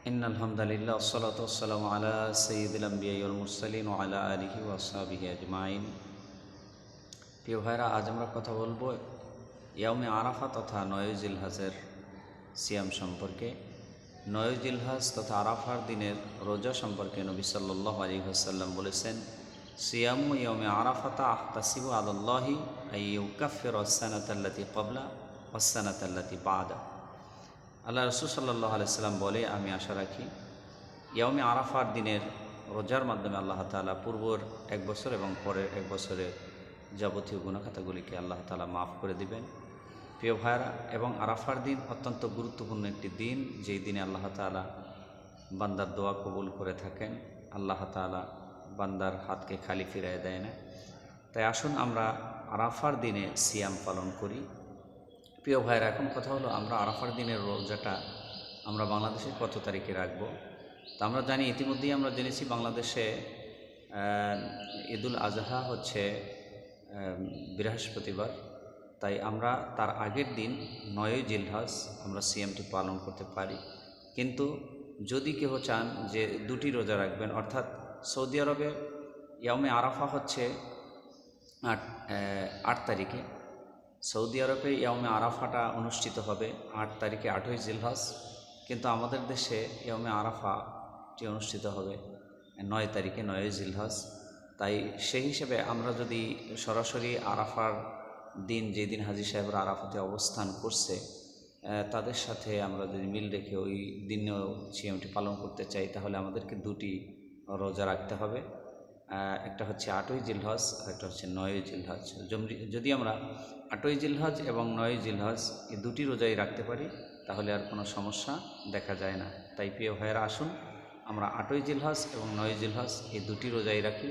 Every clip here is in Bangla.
ইন্নাল হামদালিল্লাহ ওয়াসসালাতু ওয়াসসালামু আলা সাইয়্যিদিল আমবিয়াই ওয়াল মুরসালিন ওয়া আলা আলিহি ওয়া আসহাবিহি আজমাইন। প্রিয় ভাইরা, আজ আমরা কথা বলবো ইয়াউমে আরাফা তথা ৯ জিলহজের সিয়াম সম্পর্কে। ৯ জিলহজ তথা আরাফার দিনের রোজা সম্পর্কে নবী সাল্লাল্লাহু আলাইহি ওয়াসাল্লাম বলেছেন, সিয়ামু ইয়াউমে আরাফাতা আহতাসিবু আলাল্লাহি আইয়ুকাফিরা আস-সানাতাল্লাতী ক্বাবলা ওয়াস-সানাতাল্লাতী বা'দা। আল্লাহ রাসূল সাল্লাল্লাহু আলাইহি সাল্লাম বলে, আমি আশা রাখি ইয়াউমে আরাফার দিনের রোজার মাধ্যমে আল্লাহ তাআলা পূর্বর এক বছর এবং পরের এক বছরের যাবতীয় গুনাহখাতাগুলিকে আল্লাহ তাআলা মাফ করে দিবেন। প্রিয় ভাইরা, এবং আরাফার দিন অত্যন্ত গুরুত্বপূর্ণ একটি দিন, যেই দিনে আল্লাহ তাআলা বান্দার দোয়া কবুল করে থাকেন। আল্লাহ তাআলা বান্দার হাতকে খালি ফিরিয়ে দেয় না। তাই আসুন আমরা আরাফার দিনে সিয়াম পালন করি। প্রিয় ভাইরা, এখন কথা হলো, আমরা আরাফার দিনের রোজাটা আমরা বাংলাদেশে কত তারিখে রাখবো? তা আমরা জানি, ইতিমধ্যেই আমরা জেনেছি বাংলাদেশে ঈদুল আজহা হচ্ছে বৃহস্পতিবার। তাই আমরা তার আগের দিন ৯ জিলহজ আমরা সিয়ামটি পালন করতে পারি। কিন্তু যদি কেহ চান যে দুটি রোজা রাখবেন, অর্থাৎ সৌদি আরবে ইয়াউমে আরাফা হচ্ছে ৮ তারিখে, সৌদি আরবে ইয়াউমে আরাফাটা অনুষ্ঠিত হবে ৮ তারিখে ৮ই জিলহজ, কিন্তু আমাদের দেশে ইয়াউমে আরাফাটি অনুষ্ঠিত হবে ৯ তারিখে ৯ই জিলহজ। তাই সেই হিসেবে আমরা যদি সরাসরি আরাফার দিন, যেদিন হাজী সাহেবরা আরাফাতে অবস্থান করছে, তাদের সাথে আমরা যদি মিল রেখে ওই দিনেও সিয়ামটি পালন করতে চাই, তাহলে আমাদেরকে দুটি রোজা রাখতে হবে। একটা হচ্ছে ৮ই জিলহজ আর একটা হচ্ছে ৯ই জিলহজ। যদি আমরা ৮ই জিলহজ এবং ৯ই জিলহজ এই দুটি রোজাই রাখতে পারি, তাহলে আর কোনো সমস্যা দেখা যায় না। তাই প্রিয় ভাইয়েরা, আসুন আমরা ৮ই জিলহজ এবং ৯ই জিলহজ এই দুটি রোজাই রাখি।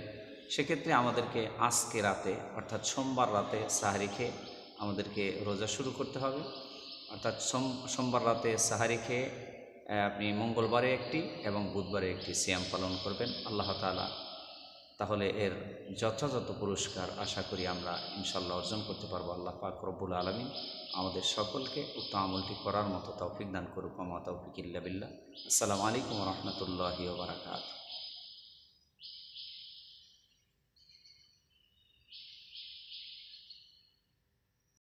সেক্ষেত্রে আমাদেরকে আজকে রাতে, অর্থাৎ সোমবার রাতে সাহারি খেয়ে আমাদেরকে রোজা শুরু করতে হবে। অর্থাৎ সোমবার রাতে সাহারি খেয়ে আপনি মঙ্গলবারে একটি এবং বুধবারে একটি সিয়াম পালন করবেন। আল্লাহ তাআলা তাহলে এর যথাযথ পুরস্কার আশা করি আমরা ইনশাল্লাহ অর্জন করতে পারবো। আল্লাহ পাক রব্বুল আলামিন আমাদের সকলকে উক্ত আমলটি করার মতো তৌফিক দান করুক। ওয়া মা তাওফিক ইল্লা বিল্লাহ। আসসালামু আলাইকুম ওয়া রাহমাতুল্লাহি ওয়া বারাকাতুহু।